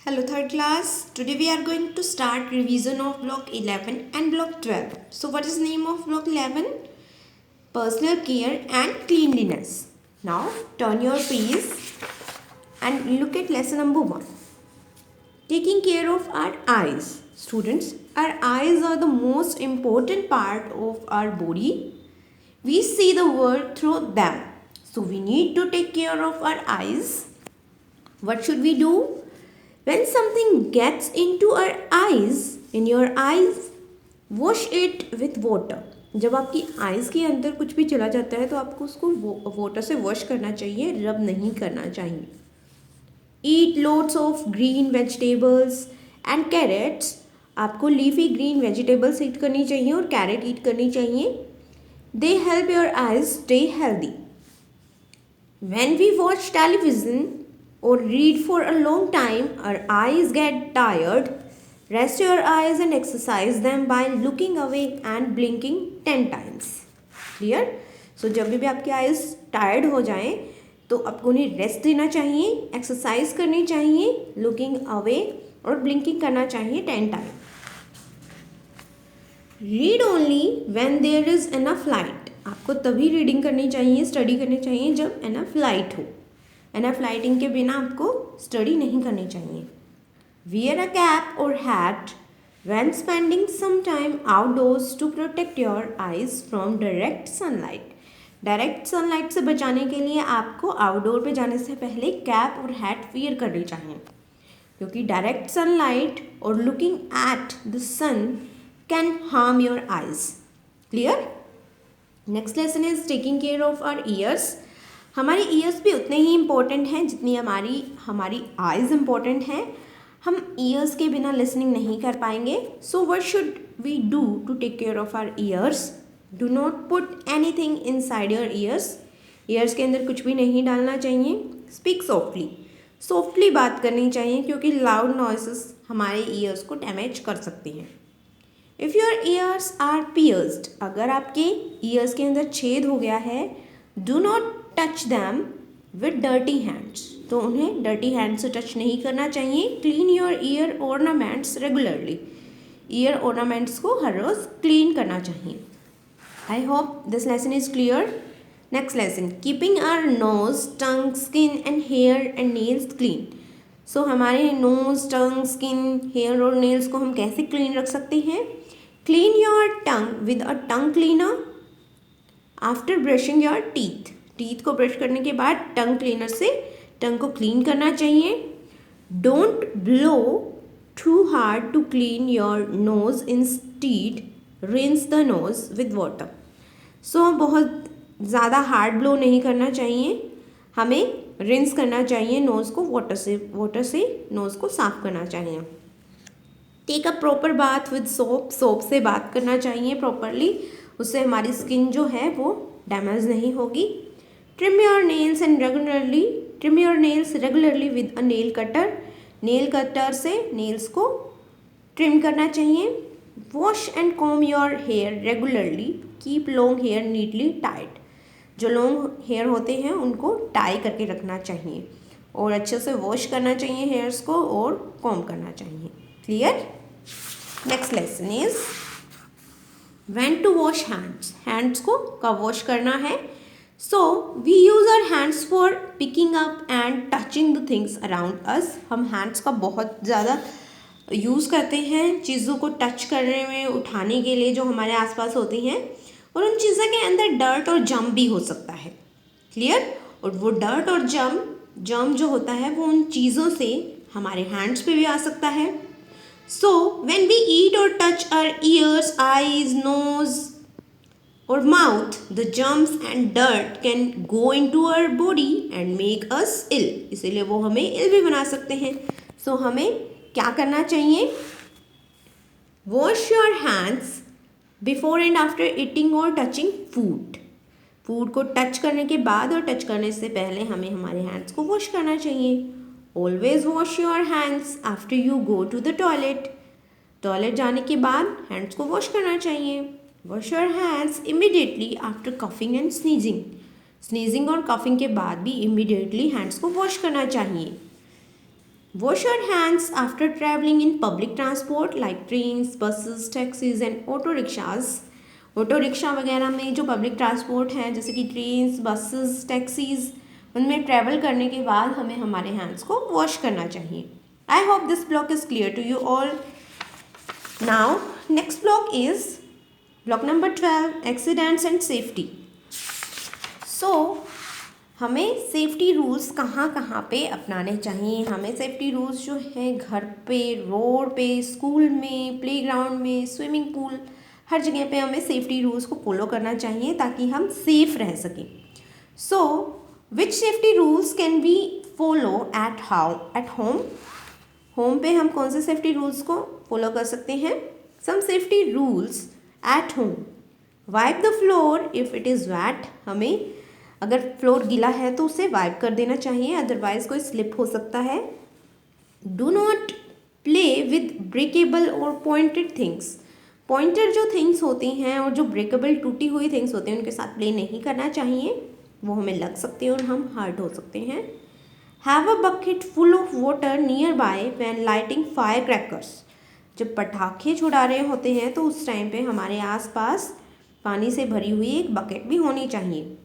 Hello third class. Today we are going to start revision of block 11 and block 12. So what is name of block 11? Personal care and cleanliness. Now turn your page and look at lesson number 1. Taking care of our eyes. Students, our eyes are the most important part of our body. We see the world through them. So we need to take care of our eyes. What should we do? When something gets into our eyes, in your eyes, wash it with water. जब आपकी eyes के अंदर कुछ भी चला जाता है तो आपको उसको वाटर से वॉश करना चाहिए, रब नहीं करना चाहिए. Eat loads of green vegetables and carrots. आपको लीफी ग्रीन वेजिटेबल्स ईट करनी चाहिए और कैरेट ईट करनी चाहिए. They help your eyes stay healthy. When we watch television or read for a long time, our eyes get tired. Rest your eyes and exercise them by looking away and blinking 10 times. Clear? So जब भी आपकी eyes tired हो जाएं तो आपको उन्हें rest देना चाहिए, एक्सरसाइज करनी चाहिए, लुकिंग अवे और ब्लिंकिंग करना चाहिए 10 time. Read only when there is enough light. आपको तभी रीडिंग करनी चाहिए, स्टडी करनी चाहिए जब एनफ लाइट हो. एनफ लाइटिंग के बिना आपको स्टडी नहीं करनी चाहिए. वियर अ कैप और hat when spending some time outdoors to protect your eyes from direct sunlight. Direct sunlight से बचाने के लिए आपको आउटडोर पे जाने से पहले कैप और हैट वियर करनी चाहिए, क्योंकि डायरेक्ट सनलाइट और looking at the sun can harm your eyes. Clear? Next lesson is taking care of our ears. हमारे ईयर्स भी उतने ही इम्पोर्टेंट हैं जितनी हमारी आइज़ इम्पोर्टेंट हैं. हम ईयर्स के बिना लिसनिंग नहीं कर पाएंगे. So what should we do to take care of our ears? Do not put anything inside your ears. Ears के अंदर कुछ भी नहीं डालना चाहिए. Speak softly. सॉफ्टली बात करनी चाहिए क्योंकि लाउड नॉइसेस हमारे ईयर्स को डैमेज कर सकती हैं. If your ears are pierced, अगर आपके ईयर्स के अंदर छेद हो गया है, do not touch them with dirty hands. तो उन्हें डर्टी हैंड से टच नहीं करना चाहिए. Clean your ear ornaments regularly. Ear ornaments को हर रोज़ क्लीन करना चाहिए. I hope this lesson is clear. Next lesson, keeping our nose, tongue, skin and hair and nails clean. So हमारे नोज, टंग, स्किन, हेयर और nails को हम कैसे क्लीन रख सकते हैं? Clean your tongue with a tongue cleaner after brushing your teeth. Teeth को brush करने के बाद टंग क्लीनर से टंग को क्लीन करना चाहिए. Don't blow too hard to clean your nose, instead rinse the nose with water. So बहुत ज़्यादा हार्ड ब्लो नहीं करना चाहिए, हमें रिंस करना चाहिए नोज़ को वाटर से नोज़ को साफ करना चाहिए. Take a proper bath with soap. Soap से बात करना चाहिए प्रॉपरली, उससे हमारी स्किन जो है वो डैमेज नहीं होगी. Trim your nails regularly with a nail cutter. Nail cutter से नेल्स को ट्रिम करना चाहिए. Wash and comb your hair regularly. Keep long hair neatly tied. जो लॉन्ग हेयर होते हैं उनको टाई करके रखना चाहिए और अच्छे से वॉश करना चाहिए हेयर्स को और कॉम्ब करना चाहिए. Clear? Next lesson is when to wash hands. Hands को कब वॉश करना है? So we use our hands for picking up and touching the things around us. हम हैंड्स का बहुत ज़्यादा यूज़ करते हैं चीज़ों को टच करने में, उठाने के लिए जो हमारे आसपास होती हैं, और उन चीज़ों के अंदर डर्ट और जम भी हो सकता है. क्लियर? और वो डर्ट और जम जो होता है वो उन चीज़ों से हमारे हैंड्स पे भी आ सकता है. सो व्हेन वी ईट और touch our ears, eyes, nose or mouth, the germs and dirt can go into our body and make us ill. इसीलिए वो हमें ill भी बना सकते हैं. So हमें क्या करना चाहिए? Wash your hands before and after eating or touching food. Food को टच करने के बाद और टच करने से पहले हमें हमारे हैंड्स को वॉश करना चाहिए. Always wash your hands after you go to the toilet. Toilet जाने के बाद हैंड्स को वॉश करना चाहिए. Wash your hands immediately after coughing and sneezing. Sneezing और कफिंग के बाद भी इमीडिएटली हैंड्स को वॉश करना चाहिए. Wash your hands after traveling in public transport like trains, buses, taxis and auto rickshaws. Auto rickshaw वगैरह में जो पब्लिक ट्रांसपोर्ट है जैसे कि ट्रेन्स, बसेस, टैक्सीज, उनमें ट्रैवल करने के बाद हमें हमारे हैंड्स को वॉश करना चाहिए. I hope this block is clear to you all. Now next block is block number 12, accidents and safety. So हमें सेफ्टी रूल्स कहाँ कहाँ पे अपनाने चाहिए. हमें सेफ्टी रूल्स जो हैं घर पे, रोड पे, स्कूल में, प्लेग्राउंड में, स्विमिंग पूल, हर जगह पे हमें सेफ्टी रूल्स को फॉलो करना चाहिए ताकि हम सेफ रह सकें. So which safety rules can be follow at home. Home पे हम कौन से सेफ्टी रूल्स को फॉलो कर सकते हैं. Some safety rules at home. Wipe the floor if it is wet. हमें अगर फ्लोर गीला है तो उसे वाइप कर देना चाहिए, अदरवाइज कोई स्लिप हो सकता है. Do not play with breakable और पॉइंटेड थिंग्स. पॉइंटेड जो थिंग्स होती हैं और जो ब्रेकेबल टूटी हुई थिंग्स होती हैं उनके साथ प्ले नहीं करना चाहिए, वो हमें लग सकते हैं और हम हर्ट हो सकते हैं. Have a bucket full of water near by when lighting fire crackers. जब पटाखे छुड़ा रहे होते हैं तो उस टाइम पे हमारे आसपास पानी से भरी हुई एक बकेट भी होनी चाहिए.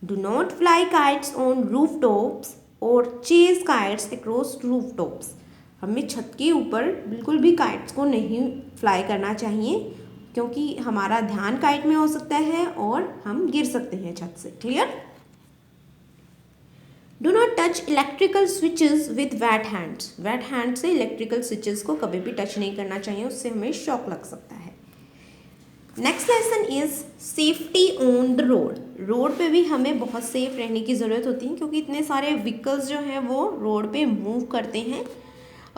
Do not fly kites on rooftops or chase kites across rooftops. हमें छत के ऊपर बिल्कुल भी काइट्स को नहीं फ्लाई करना चाहिए क्योंकि हमारा ध्यान काइट में हो सकता है और हम गिर सकते हैं छत से. Clear. Do not touch electrical switches with weight hands. Wait hand से इलेक्ट्रिकल स्विचेस को कभी भी टच नहीं करना चाहिए, उससे हमें शॉक लग सकता है. Next lesson is safety on the road. Road पे भी हमें बहुत सेफ रहने की ज़रूरत होती है क्योंकि इतने सारे व्हीकल्स जो हैं वो रोड पे मूव करते हैं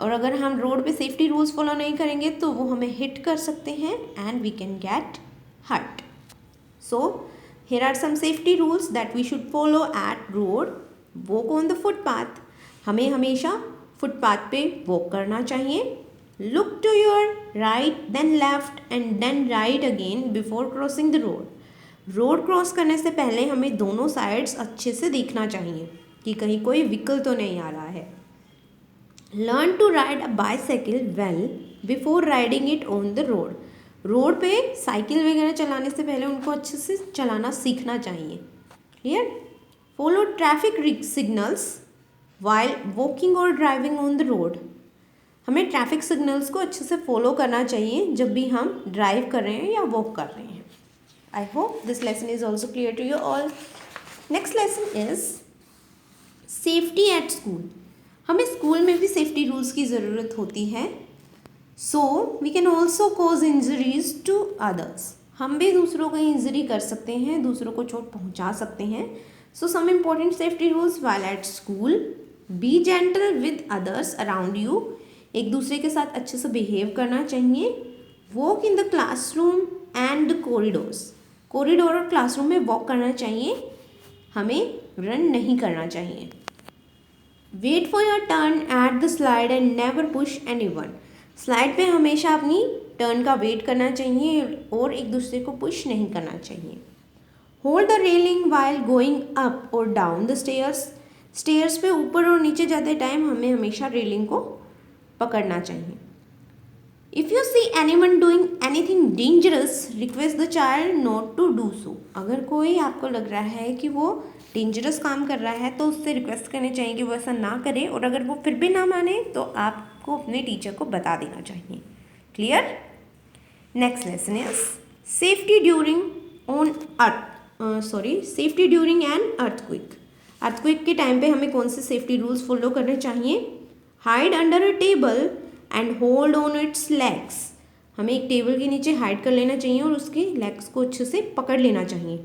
और अगर हम रोड पे सेफ्टी रूल्स फॉलो नहीं करेंगे तो वो हमें हिट कर सकते हैं and we can get hurt. So here are some safety rules that we should follow at road. Walk on the footpath. हमें हमेशा फुटपाथ पे वॉक करना चाहिए. Look to your right, then left and then right again before crossing the road. Road cross करने से पहले हमें दोनों साइड्स अच्छे से देखना चाहिए कि कहीं कोई व्हीकल तो नहीं आ रहा है. Learn to ride a bicycle well before riding it on the road. Road पे साइकिल वगैरह चलाने से पहले उनको अच्छे से चलाना सीखना चाहिए. Clear. Follow traffic signals while walking or driving on the road. हमें ट्रैफिक सिग्नल्स को अच्छे से फॉलो करना चाहिए जब भी हम ड्राइव कर रहे हैं या वॉक कर रहे हैं. I hope this lesson is also clear to you all. Next lesson is safety at school. हमें स्कूल में भी सेफ्टी रूल्स की ज़रूरत होती है. So we can also cause injuries to others. हम भी दूसरों को इंजरी कर सकते हैं, दूसरों को चोट पहुंचा सकते हैं. So some important safety rules while at school. Be gentle with others around you. एक दूसरे के साथ अच्छे से बिहेव करना चाहिए. Walk in the classroom and the corridors. Corridor और क्लासरूम में वॉक करना चाहिए, हमें रन नहीं करना चाहिए. Wait for your turn at the slide and never push anyone. Slide पे हमेशा अपनी टर्न का वेट करना चाहिए और एक दूसरे को पुश नहीं करना चाहिए. Hold the railing while going up और डाउन द स्टेयर्स. स्टेयर्स पे ऊपर और नीचे जाते टाइम हमें हमेशा रेलिंग को पकड़ना चाहिए. If you see anyone doing anything dangerous request the child not to do so. अगर कोई आपको लग रहा है कि वो डेंजरस काम कर रहा है तो उससे रिक्वेस्ट करनी चाहिए कि वो ऐसा ना करे और अगर वो फिर भी ना माने तो आपको अपने टीचर को बता देना चाहिए. Clear. Next lesson is safety during safety during an earthquake. Earthquake के टाइम पे हमें कौन से सेफ्टी रूल्स फॉलो करने चाहिए. Hide under a table and hold on it's legs. हमें एक टेबल के नीचे हाइड कर लेना चाहिए और उसके लेग्स को अच्छे से पकड़ लेना चाहिए.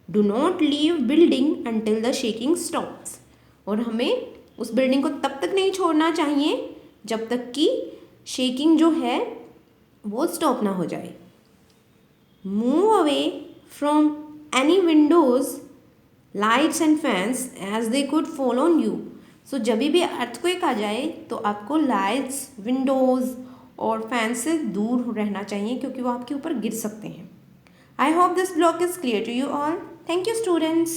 Do not leave building until the shaking stops. और हमें उस बिल्डिंग को तब तक नहीं छोड़ना चाहिए जब तक कि शेकिंग जो है वो स्टॉप ना हो जाए. Move away from any windows, lights and fans as they could fall on you. So जब भी अर्थक्वेक आ जाए तो आपको लाइट्स, विंडोज़ और फैन से दूर रहना चाहिए क्योंकि वो आपके ऊपर गिर सकते हैं. I hope this block is clear to you all. Thank you students.